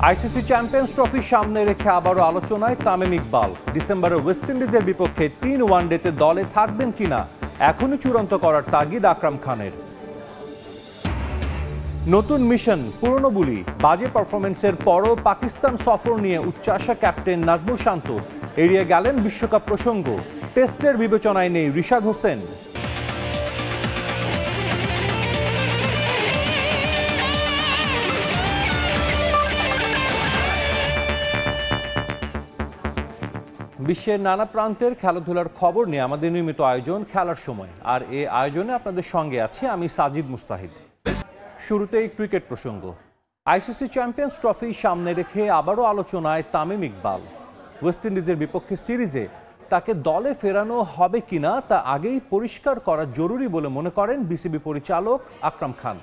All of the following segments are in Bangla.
আইসিসি চ্যাম্পিয়ন্স ট্রফি সামনে রেখে আবারও আলোচনায় তামিম ইকবাল। ডিসেম্বরে ওয়েস্ট ইন্ডিজের বিপক্ষে 3 ওয়ানডেতে দলে থাকবেন কিনা এখনই চূড়ান্ত করার তাগিদ আকরাম খানের। নতুন মিশন পুরনো বুলি, বাজে পারফরমেন্সের পরও পাকিস্তান সফর নিয়ে উচ্চাশা ক্যাপ্টেন নাজমুল শান্ত। এড়িয়ে গেলেন বিশ্বকাপ প্রসঙ্গ, টেস্টের বিবেচনায় নেই রিশাদ হোসেন। বিশ্বের নানা প্রান্তের খেলাধুলার খবর নিয়ে আমাদের নিয়মিত আয়োজন খেলার সময়, আর এই আয়োজনে আপনাদের সঙ্গে আছি আমি সাজিদ মুস্তাহিদ। শুরুতেই ক্রিকেট প্রসঙ্গ। আইসিসি চ্যাম্পিয়ন্স ট্রফি সামনে রেখে আবারও আলোচনায় তামিম ইকবাল। ওয়েস্ট ইন্ডিজের বিপক্ষে সিরিজে তাকে দলে ফেরানো হবে কিনা তা আগেই পরিষ্কার করা জরুরি বলে মনে করেন বিসিবি পরিচালক আকরাম খান।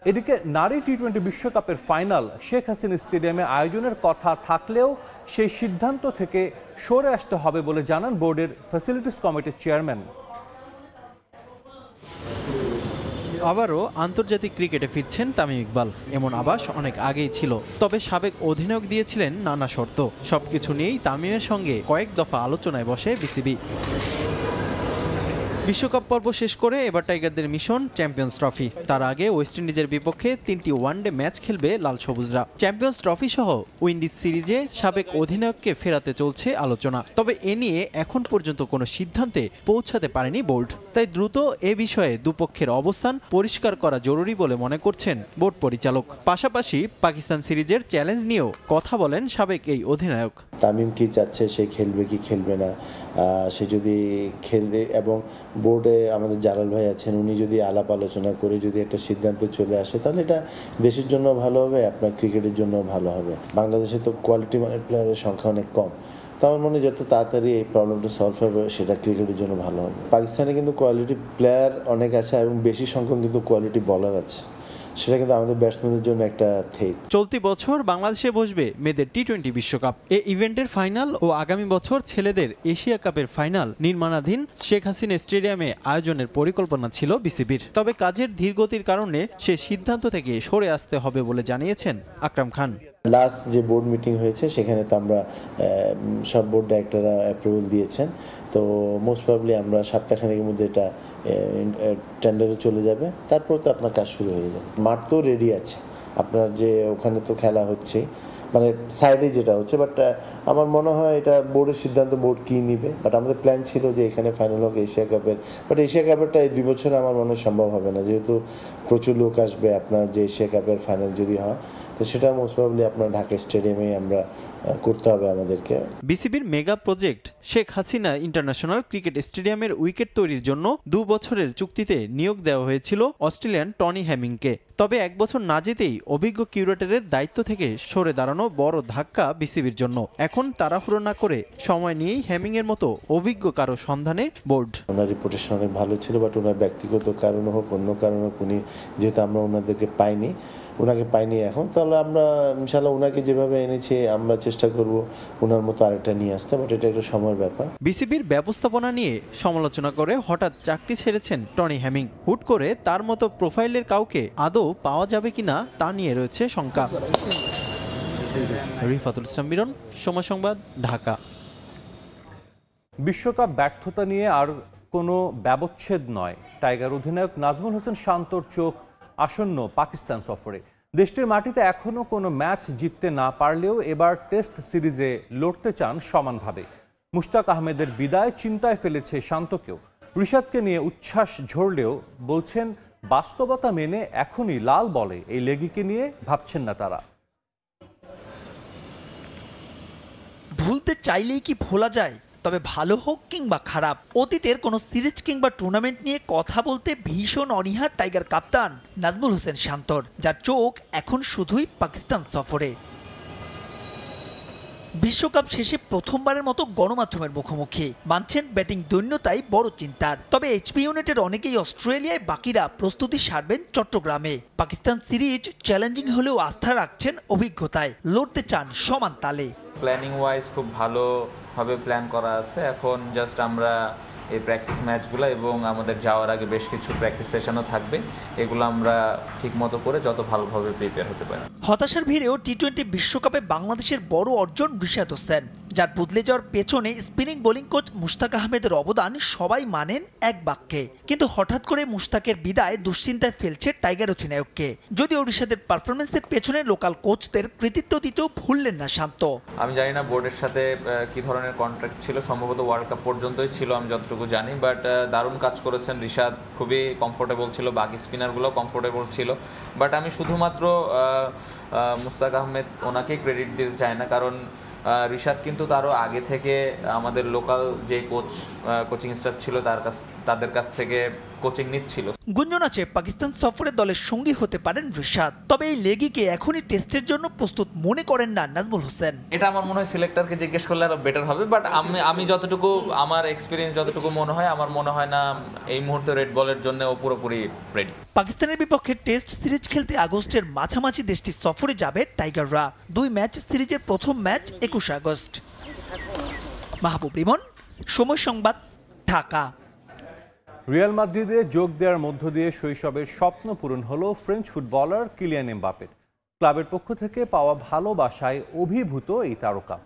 এদিকে নারী টি-20 বিশ্বকাপের ফাইনাল শেখ হাসিনা স্টেডিয়ামে আয়োজনের কথা থাকলেও সেই সিদ্ধান্ত থেকে সরে আসতে হবে বলে জানান বোর্ডের ফ্যাসিলিটিস কমিটির চেয়ারম্যান। আবারও আন্তর্জাতিক ক্রিকেটে ফিরছেন তামিম ইকবাল, এমন আভাস অনেক আগেই ছিল। তবে সাবেক অধিনায়ক দিয়েছিলেন নানা শর্ত। সবকিছু নিয়েই তামিমের সঙ্গে কয়েক দফা আলোচনায় বসে বিসিবি। বিশ্বকাপ পর্ব শেষ করে এবার টাইগারদের মিশন চ্যাম্পিয়ন্স ট্রফি। তার আগে ওয়েস্ট ইন্ডিজের বিপক্ষে 3টি ওয়ানডে ম্যাচ খেলবে লাল সবুজরা। চ্যাম্পিয়ন্স ট্রফি সহ উইন্ডিজ সিরিজে সাবেক অধিনায়ককে ফেরাতে চলছে আলোচনা। তবে এ নিয়ে এখন পর্যন্ত কোনো সিদ্ধান্তে পৌঁছাতে পারেনি বোর্ড। তাই দ্রুত এ বিষয়ে দুপক্ষের অবস্থান পরিষ্কার করা জরুরি বলে মনে করছেন বোর্ড পরিচালক। পাশাপাশি পাকিস্তান সিরিজের চ্যালেঞ্জ নিয়েও কথা বলেন সাবেক এই অধিনায়ক। তামিম কি চাচ্ছে, সে খেলবে কি খেলবে না, সে যদি খেলবে এবং বোর্ডে আমাদের জালাল ভাই আছেন, উনি যদি আলাপ আলোচনা করে যদি একটা সিদ্ধান্ত চলে আসে তাহলে এটা দেশের জন্য ভালো হবে, আপনার ক্রিকেটের জন্য ভালো হবে। বাংলাদেশে তো কোয়ালিটি মানের প্লেয়ারের সংখ্যা অনেক কম, তো আমার মনে হয় যত তাড়াতাড়ি এই প্রবলেমটা সলভ হবে সেটা ক্রিকেটের জন্য ভালো হবে। পাকিস্তানে কিন্তু কোয়ালিটি প্লেয়ার অনেক আছে এবং বেশি সংখ্যক কিন্তু কোয়ালিটি বলার আছে, সেটা কিন্তু আমাদের ব্যাটসম্যানদের জন্য একটা থ্রেট। চলতি বছর বাংলাদেশে বসবে মেয়েদের টি-20 বিশ্বকাপ। এই ইভেন্টের ফাইনাল ও আগামী বছর ছেলেদের এশিয়া কাপের ফাইনাল নির্মাণাধীন শেখ হাসিনা স্টেডিয়ামে আয়োজনের পরিকল্পনা ছিল বিসিবির। তবে কাজের ধীরগতির কারণে সে সিদ্ধান্ত থেকে সরে আসতে হবে বলে জানিয়েছেন আকরাম খান। লাস্ট যে বোর্ড মিটিং হয়েছে সেখানে তো আমরা সব বোর্ড ডাইরেক্টররা অ্যাপ্রুভাল দিয়েছেন, তো মোস্ট প্রবাবলি আমরা সপ্তাহখানেকের মধ্যে এটা টেন্ডারে চলে যাবে, তারপর তো আপনার কাজ শুরু হয়ে যাবে। মাঠ তো রেডি আছে, আপনার যে ওখানে তো খেলা হচ্ছে মানে সাইডে যেটা হচ্ছে, বাট আমার মনে হয় এটা বোর্ডের সিদ্ধান্ত, বোর্ড কী নিবে। বাট আমাদের প্ল্যান ছিল যে এখানে ফাইনাল হোক এশিয়া কাপের, বাট এশিয়া কাপেরটা এই 2 বছরে আমার মনে হয় সম্ভব হবে না, যেহেতু প্রচুর লোক আসবে আপনার যে এশিয়া কাপের ফাইনাল যদি হয়, তো সেটা মোস্ট প্রবাবলি আপনার ঢাকা স্টেডিয়ামে আমরা করতে হবে আমাদেরকে। বিসিবির mega project Sheikh Hasina international cricket স্টেডিয়ামের উইকেট তৈরির জন্য 2 বছরের চুক্তিতে নিয়োগ দেওয়া হয়েছিল অস্ট্রেলিয়ান টনি হ্যামিংকে। তবে 1 বছর না যেতেই অভিজ্ঞ কিউরেটরের দায়িত্ব থেকে সরে দাঁড়ানো বড় ধাক্কা বিসিবির জন্য। এখন তাড়াহুড়ো না করে সময় নিয়েই হ্যামিংয়ের মতো অভিজ্ঞ কারো সন্ধানে বোর্ড। ওনার রিপুটেশন অনেক ভালো ছিল, বাট ওনার ব্যক্তিগত কারণ হোক অন্য কারণ হোক, উনি যেহেতু আমরা ওনাকে পাইনি এখন, তাহলে আমরা ইনশাআল্লাহ ওনাকে যেভাবে এনেছি আমরা চেষ্টা করব ওনার মতো আরেকটা নিয়ে আসতে, বাট এটা একটা সময়ের ব্যাপার। বিসিবির ব্যবস্থাপনা নিয়ে সমালোচনা করে হঠাৎ চাকরি ছেড়েছেন টনি হ্যামিং। হুট করে তার মতো প্রোফাইলের কাউকে আদৌ পাওয়া যাবে কিনা তা নিয়ে রয়েছে শঙ্কা। রিফাতুল ইসলাম মিরন, সময় সংবাদ, ঢাকা। বিশ্বকাপ ব্যর্থতা নিয়ে আর কোনো ব্যবচ্ছেদ নয় টাইগার অধিনায়ক নাজমুল হোসেন শান্তর চোখ আসন্ন পাকিস্তান সফরে। দেশটির মাটিতে এখনও কোনো ম্যাচ জিততে না পারলেও এবার টেস্ট সিরিজে লড়তে চান সমানভাবে। মুশতাক আহমেদের বিদায় চিন্তায় ফেলেছে শান্তকেও। রিশাদকে নিয়ে উচ্ছ্বাস ঝরলেও বলছেন বাস্তবতা মেনে এখনই লাল বলে এই লেগিকে নিয়ে ভাবছেন না তারা। ভুলতে চাইলেই কি ভোলা যায়? তবে ভালো হোক কিংবা খারাপ, অতীতের কোনো সিরিজ কিংবা টুর্নামেন্ট নিয়ে কথা বলতে ভীষণ অনীহা টাইগার কাপ্তান নাজমুল হোসেন শান্তর, যার চোখ এখন শুধুই পাকিস্তান সফরে। বিশ্বকাপ শেষে প্রথমবারের মতো গণমাধ্যমের মুখোমুখি। মানছেন ব্যাটিং দৈন্যতাই বড় চিন্তার, তবে এইচপি ইউনিটের অনেকেই অস্ট্রেলিয়ায়, বাকিরা প্রস্তুতি সারবেন চট্টগ্রামে। পাকিস্তান সিরিজ চ্যালেঞ্জিং হলেও আস্থা রাখছেন অভিজ্ঞতায়, লড়তে চান সমান তালে। প্ল্যানিং ওয়াইজ খুব ভালোভাবে প্ল্যান করা আছে, এখন জাস্ট আমরা এই প্র্যাকটিস ম্যাচগুলো এবং আমাদের যাওয়ার আগে বেশ কিছু প্র্যাকটিস সেশনও থাকবে, এগুলো আমরা ঠিকমতো করে যত ভালোভাবে প্রিপেয়ার হতে পারি। হতাশার ভিড়েও টি-20 বিশ্বকাপে বাংলাদেশের বড় অর্জন রিশাদ হোসেন, যার বদলে যাওয়ার পেছনে স্পিনিং বোলিং কোচ মুশতাক আহমেদের অবদান সবাই মানেন এক বাক্যে। কিন্তু হঠাৎ করে মুশতাকের বিদায় দুশ্চিন্তায় ফেলছে টাইগার অধিনায়ককে। যদিও রিশাদের পারফরমেন্সের পেছনে লোকাল কোচদের কৃতিত্ব দিতেও ভুললেন না শান্ত। আমি জানি না বোর্ডের সাথে কি ধরনের কন্ট্রাক্ট ছিল, সম্ভবত ওয়ার্ল্ড কাপ পর্যন্তই ছিল আমি যতটুকু জানি, বাট দারুণ কাজ করেছেন রিশাদ, খুবই কমফোর্টেবল ছিল, বাকি স্পিনারগুলো কমফোর্টেবল ছিল। বাট আমি শুধুমাত্র মুশতাক আহমেদ ওনাকেই ক্রেডিট দিতে চাই না, কারণ রিশাদ কিন্তু তারও আগে থেকে আমাদের লোকাল যে কোচিং স্টাফ ছিল তাদের কাছ থেকে কোচিং নিচ্ছিল। গুঞ্জন আছে পাকিস্তান সফরে দলের সঙ্গী হতে পারেন রিশাদ, তবে এই লেগিকে এখনই টেস্টের জন্য প্রস্তুত মনে করেন না নাজমুল হোসেন। এটা আমার মনে হয় সিলেক্টরকে জিজ্ঞেস করলে আরো বেটার হবে, বাট আমি যতটুকু আমার এক্সপিরিয়েন্স যতটুকু মনে হয়, আমার মনে হয় না এই মুহূর্তে রেড বলের জন্য ও পুরোপুরি রেডি। পাকিস্তানের বিপক্ষে টেস্ট সিরিজ খেলতে আগস্টের মাঝামাঝি দেশটি সফরে যাবে টাইগাররা। 2 ম্যাচ সিরিজের প্রথম ম্যাচ 21 আগস্ট। মাহবুব রিমন, সময় সংবাদ, ঢাকা। রিয়াল মাদ্রিদে যোগ দেওয়ার মধ্য দিয়ে শৈশবের স্বপ্ন পূরণ হলো ফ্রেঞ্চ ফুটবলার কিলিয়ান এমবাপ্পের। ক্লাবের পক্ষ থেকে পাওয়া ভালোবাসায় অভিভূত এই তারকা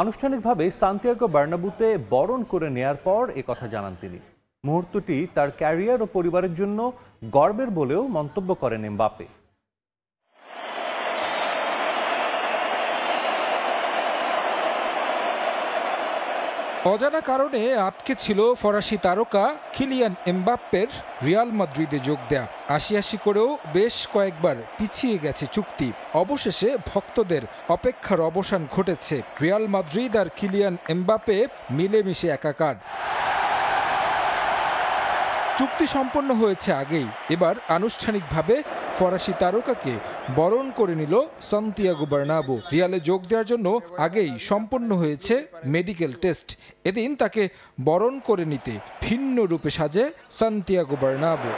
আনুষ্ঠানিকভাবে সান্তিয়াগো বার্নাব্যুতে বরণ করে নেয়ার পর একথা জানান তিনি। মুহূর্তটি তার ক্যারিয়ার ও পরিবারের জন্য গর্বের বলেও মন্তব্য করেন এমবাপ্পে। অজানা কারণে আটকে ছিল ফরাসি তারকা কিলিয়ান এমবাপ্পের রিয়াল মাদ্রিদে যোগ দেয়া। ৮০ করেও বেশ কয়েকবার পিছিয়ে গেছে চুক্তি। অবশেষে ভক্তদের অপেক্ষার অবসান ঘটেছে। রিয়াল মাদ্রিদ আর কিলিয়ান এমবাপ্পে মিলেমিশে একাকার। চুক্তি সম্পন্ন হয়েছে আগেই, এবার আনুষ্ঠানিকভাবে ফরাসি তারকাকে বরণ করে নিল সান্তিয়াগো বার্নাব্যু। রিয়ালে যোগ দেওয়ার জন্য আগেই সম্পন্ন হয়েছে মেডিকেল টেস্ট। এদিন তাকে বরণ করে নিতে ভিন্ন রূপে সাজে সান্তিয়াগো বার্নাব্যু।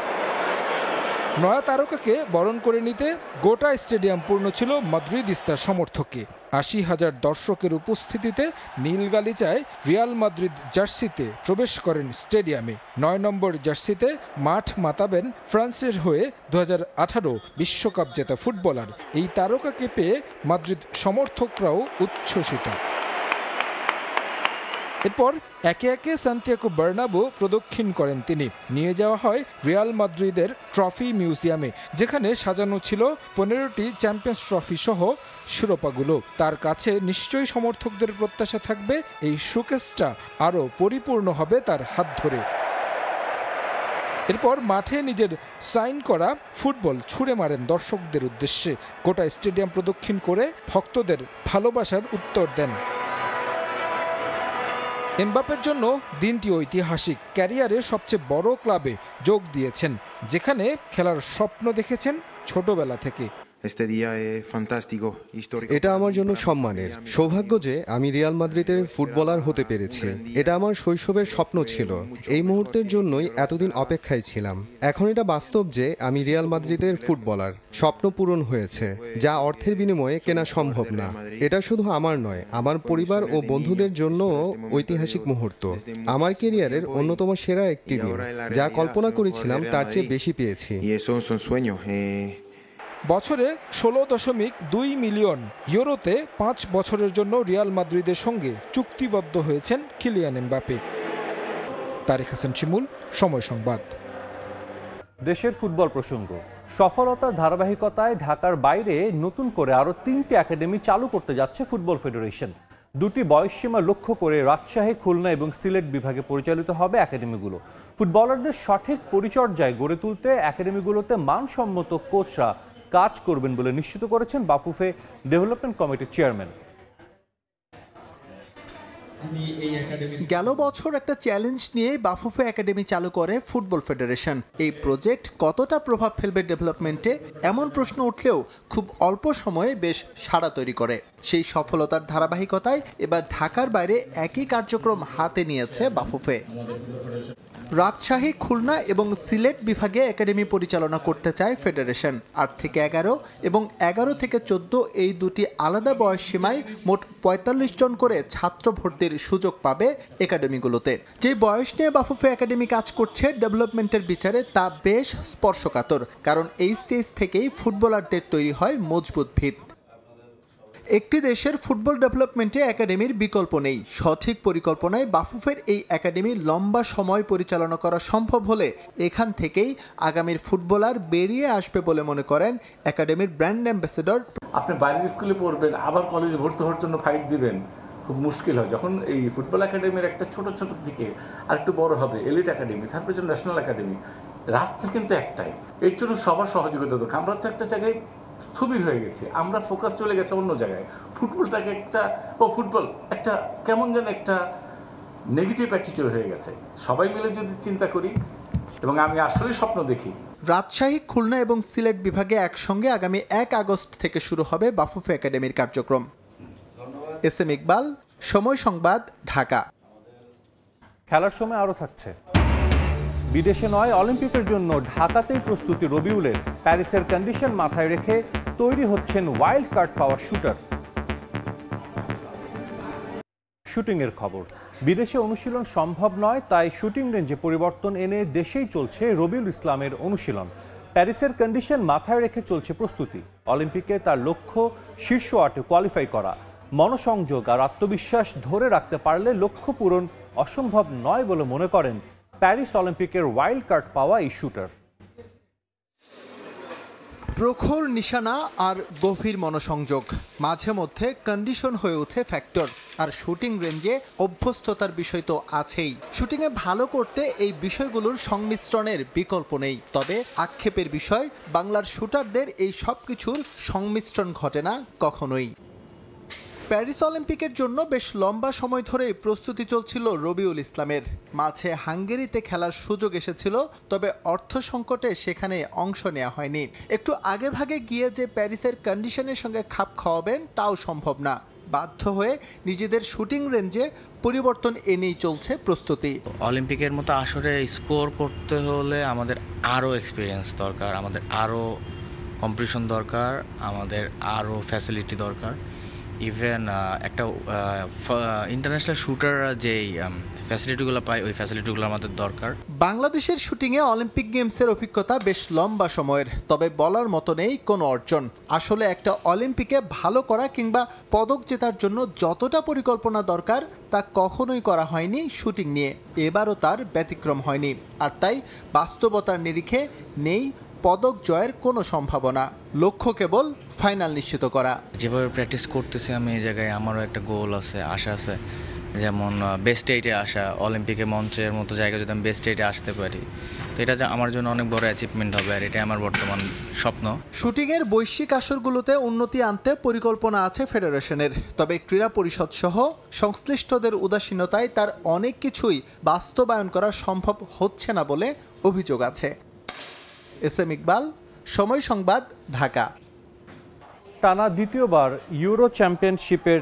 নয়া তারকাকে বরণ করে নিতে গোটা স্টেডিয়াম পূর্ণ ছিল মাদ্রিদিস্তার সমর্থকে। ৮০,০০০ দর্শকের উপস্থিতিতে নীল গালিচায় রিয়াল মাদ্রিদ জার্সিতে প্রবেশ করেন স্টেডিয়ামে। ৯ নম্বর জার্সিতে মাঠ মাতাবেন ফ্রান্সের হয়ে ২০১৮ বিশ্বকাপ জেতা ফুটবলার। এই তারকাকে পেয়ে মাদ্রিদ সমর্থকরাও উচ্ছ্বসিত। এরপর একে একে সান্তিয়াগো বার্নাব্যু প্রদক্ষিণ করেন তিনি। নিয়ে যাওয়া হয় রিয়াল মাদ্রিদের ট্রফি মিউজিয়ামে, যেখানে সাজানো ছিল 15টি চ্যাম্পিয়ন্স ট্রফি সহ শিরোপাগুলো। তার কাছে নিশ্চয়ই সমর্থকদের প্রত্যাশা থাকবে এই শোকেসটা আরও পরিপূর্ণ হবে তার হাত ধরে। এরপর মাঠে নিজের সাইন করা ফুটবল ছুঁড়ে মারেন দর্শকদের উদ্দেশ্যে। গোটা স্টেডিয়াম প্রদক্ষিণ করে ভক্তদের ভালোবাসার উত্তর দেন। এমবাপ্পের জন্য দিনটি ঐতিহাসিক। ক্যারিয়ারের সবচেয়ে বড় ক্লাবে যোগ দিয়েছেন, যেখানে খেলার স্বপ্ন দেখেছেন ছোটবেলা থেকে। এটা আমার জন্য সম্মানের। সৌভাগ্য যে আমি রিয়াল মাদ্রিদের ফুটবলার হতে পেরেছি। এটা আমার শৈশবের স্বপ্ন ছিল। এই মুহূর্তের জন্যই এতদিন অপেক্ষায় ছিলাম। এখন এটা বাস্তব যে আমি রিয়াল মাদ্রিদের ফুটবলার। স্বপ্ন পূরণ হয়েছে, যা অর্থের বিনিময়ে কেনা সম্ভব না। এটা শুধু আমার নয়, আমার পরিবার ও বন্ধুদের জন্যও ঐতিহাসিক মুহূর্ত। আমার ক্যারিয়ারের অন্যতম সেরা একটি দিন। যা কল্পনা করেছিলাম তার চেয়ে বেশি পেয়েছি। বছরে 16.2 মিলিয়ন ইউরোতে 5 বছরের জন্য রিয়াল মাদ্রিদের সঙ্গে চুক্তিবদ্ধ হয়েছেন কিলিয়ান এমবাপ্পে। তারিক হাসান শিমুল, সময় সংবাদ। দেশের ফুটবল প্রসঙ্গ। সফলতার ধারাবাহিকতায় ঢাকার বাইরে নতুন করে আরও 3টি একাডেমি চালু করতে যাচ্ছে ফুটবল ফেডারেশন। 2টি বয়সসীমা লক্ষ্য করে রাজশাহী, খুলনা এবং সিলেট বিভাগে পরিচালিত হবে একাডেমিগুলো। ফুটবলারদের সঠিক পরিচর্যায় গড়ে তুলতে একাডেমিগুলোতে মানসম্মত কোচরা কাজ করবেন বলে নিশ্চিত করেছেন বাফুফে ডেভেলপমেন্ট কমিটির চেয়ারম্যান। গেল বছর একটা চ্যালেঞ্জ নিয়ে বাফুফে একাডেমি চালু করে ফুটবল ফেডারেশন। এই প্রজেক্ট কতটা প্রভাব ফেলবে ডেভেলপমেন্টে, এমন প্রশ্ন উঠলেও খুব অল্প সময়ে বেশ সাড়া তৈরি করে। সেই সফলতার ধারাবাহিকতায় এবার ঢাকার বাইরে একই কার্যক্রম হাতে নিয়েছে বাফুফে। রাজশাহী, খুলনা এবং সিলেট বিভাগে একাডেমি পরিচালনা করতে চায় ফেডারেশন। 8 থেকে 11 এবং 11 থেকে 14 এই দুটি আলাদা বয়স সীমায় মোট 45 জন করে ছাত্র ভর্তির সুযোগ পাবে একাডেমিগুলোতে। যে বয়স নিয়ে বাফুফে একাডেমি কাজ করছে ডেভেলপমেন্টের বিচারে তা বেশ স্পর্শকাতর, কারণ এই স্টেজ থেকেই ফুটবলারদের তৈরি হয় মজবুত ভিত। একটি দেশের ফুটবল ডেভেলপমেন্টে একাডেমির বিকল্প নেই। সঠিক পরিকল্পনায় বাফুফের এই একাডেমি লম্বা সময় পরিচালনা করা সম্ভব হলে এখান থেকেই আগামীর ফুটবলার বেরিয়ে আসবে বলে মনে করেন একাডেমির ব্র্যান্ড অ্যাম্বাসেডর। আপনি বাইরের স্কুলে পড়বেন, আবার কলেজে ভর্তি হওয়ার জন্য ফাইট দিবেন, খুব মুশকিল হয়। যখন এই ফুটবল একাডেমির একটা ছোট ছোট দিকে আর একটু বড় হবে এলিট একাডেমি, তারপরে যে ন্যাশনাল একাডেমি, রাস্তা কিন্তু একটাই। এর জন্য সবার সহযোগিতা দরকার। আমরা তো একটা জায়গায় স্থবির হয়ে গেছি, আমরা ফোকাস চলে গেছে অন্য জায়গায়। ফুটবলটাকে ফুটবল একটা কেমন যেন একটা নেগেটিভ অ্যাটিটিউড হয়ে গেছে। সবাই মিলে যদি চিন্তা করি, এবং আমি আসলে স্বপ্ন দেখি। রাজশাহী, খুলনা এবং সিলেট বিভাগে একসঙ্গে আগামী 1 আগস্ট থেকে শুরু হবে বাফুফে একাডেমির কার্যক্রম। এস এম ইকবাল, সময় সংবাদ, ঢাকা। খেলার সময় আরও থাকছে। বিদেশে নয়, অলিম্পিকের জন্য ঢাকাতেই প্রস্তুতি রবিউলের। প্যারিসের কন্ডিশন মাথায় রেখে তৈরি হচ্ছেন ওয়াইল্ড কার্ড পাওয়া শুটার। শুটিংয়ের খবর, বিদেশে অনুশীলন সম্ভব নয়, তাই শুটিং রেঞ্জে পরিবর্তন এনে দেশেই চলছে রবিউল ইসলামের অনুশীলন। প্যারিসের কন্ডিশন মাথায় রেখে চলছে প্রস্তুতি। অলিম্পিকে তার লক্ষ্য শীর্ষ 8-এ কোয়ালিফাই করা। মনোসংযোগ আর আত্মবিশ্বাস ধরে রাখতে পারলে লক্ষ্য পূরণ অসম্ভব নয় বলে মনে করেন প্যারিস অলিম্পিকের ওয়াইল্ড কার্ড পাওয়া এই শুটার। প্রখর নিশানা আর গভীর মনোসংযোগ, মাঝে মধ্যে কন্ডিশন হয়ে ওঠে ফ্যাক্টর। আর শুটিং রেঞ্জে অভ্যস্ততার বিষয় তো আছেই। শুটিংয়ে ভালো করতে এই বিষয়গুলোর সংমিশ্রণের বিকল্প নেই। তবে আক্ষেপের বিষয়, বাংলার শুটারদের এই সব কিছুর সংমিশ্রণ ঘটে না কখনোই। প্যারিস অলিম্পিকের জন্য বেশ লম্বা সময় ধরে প্রস্তুতি চলছিল রবিউল ইসলামের। মাঝে হাঙ্গেরিতে খেলার সুযোগ এসেছিল, তবে অর্থ সংকটে সেখানে অংশ নেওয়া হয়নি। একটু আগে ভাগে গিয়ে যে প্যারিসের কন্ডিশনের সঙ্গে খাপ খাওয়াবেন তাও সম্ভব না। বাধ্য হয়ে নিজেদের শুটিং রেঞ্জে পরিবর্তন এনেই চলছে প্রস্তুতি। অলিম্পিকের মতো আসরে স্কোর করতে হলে আমাদের আরও এক্সপিরিয়েন্স দরকার, আমাদের আরও কম্পিটিশন দরকার, আমাদের আরও ফ্যাসিলিটি দরকার। ইভেন একটা ইন্টারন্যাশনাল শুটাররা যেই ফ্যাসিলিটিগুলো পায়, ওই ফ্যাসিলিটিগুলো আমাদের দরকার। বাংলাদেশের শুটিংয়ে অলিম্পিক গেমসের অভিজ্ঞতা বেশ লম্বা সময়ের, তবে বলার মতো নেই কোনো অর্জন। আসলে একটা অলিম্পিকে ভালো করা কিংবা পদক জেতার জন্য যতটা পরিকল্পনা দরকার তা কখনোই করা হয়নি শুটিং নিয়ে। এবারও তার ব্যতিক্রম হয়নি। আর তাই বাস্তবতার নিরিখে নেই পদক জয়ের কোনো সম্ভাবনা। লক্ষ্য কেবল ফাইনাল নিশ্চিত করা। যেভাবে প্র্যাকটিস করতেছি আমি এই জায়গায়, আমারও একটা গোল আছে, আশা আছে, যেমন বেস্ট 8-এ আসা। অলিম্পিকে মঞ্চের মতো জায়গায় যদি আমি বেস্ট 8-এ আসতে পারি, তো এটা আমার জন্য অনেক বড় অ্যাচিভমেন্ট হবে, আর এটাই আমার বর্তমান স্বপ্ন। শুটিংয়ের বৈশ্বিক আসরগুলোতে উন্নতি আনতে পরিকল্পনা আছে ফেডারেশনের, তবে ক্রীড়া পরিষদ সহ সংশ্লিষ্টদের উদাসীনতায় তার অনেক কিছুই বাস্তবায়ন করা সম্ভব হচ্ছে না বলে অভিযোগ আছে। এস এম ইকবাল, সময় সংবাদ, ঢাকা। টানা দ্বিতীয়বার ইউরো চ্যাম্পিয়নশিপের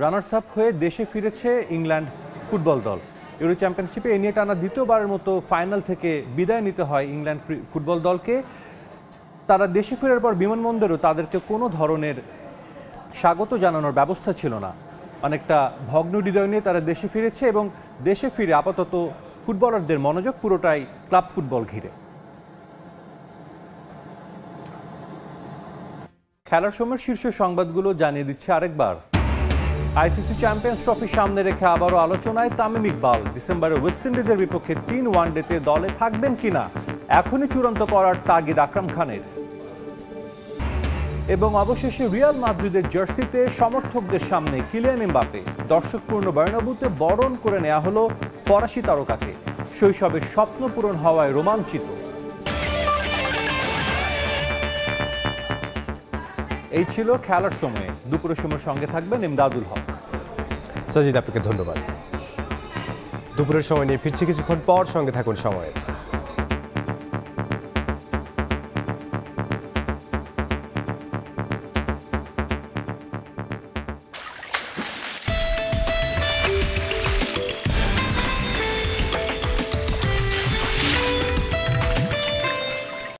রানার্স আপ হয়ে দেশে ফিরেছে ইংল্যান্ড ফুটবল দল। ইউরো চ্যাম্পিয়নশিপে এ নিয়ে টানা দ্বিতীয়বারের মতো ফাইনাল থেকে বিদায় নিতে হয় ইংল্যান্ড ফুটবল দলকে। তারা দেশে ফেরার পর বিমানবন্দরেও তাদেরকে কোনো ধরনের স্বাগত জানানোর ব্যবস্থা ছিল না। অনেকটা ভগ্ন হৃদয় নিয়ে তারা দেশে ফিরেছে, এবং দেশে ফিরে আপাতত ফুটবলারদের মনোযোগ পুরোটাই ক্লাব ফুটবল ঘিরে। খেলার সময় শীর্ষ সংবাদগুলো জানিয়ে দিচ্ছে আরেকবার। আইসিসি চ্যাম্পিয়ন্স ট্রফি সামনে রেখে আবারও আলোচনায় তামিম ইকবাল। ডিসেম্বরে ওয়েস্ট ইন্ডিজের বিপক্ষে 3 ওয়ানডেতে দলে থাকবেন কিনা এখনই চূড়ান্ত করার তাগিদ আকরাম খানের। এবং অবশেষে রিয়াল মাদ্রিদের জার্সিতে সমর্থকদের সামনে কিলিয়ান এমবাপে। দর্শকপূর্ণ বার্নাব্যুতে বরণ করে নেওয়া হলো ফরাসি তারকাকে। শৈশবের স্বপ্ন পূরণ হওয়ায় রোমাঞ্চিত। এই ছিল খেলার সময়ে। দুপুরের সময় সঙ্গে থাকবেন ইমদাদুল হক। সাজিদ, আপনাকে ধন্যবাদ। দুপুরের সময় নিয়ে ফিরছি কিছুক্ষণ পর, সঙ্গে থাকুন সময়ের।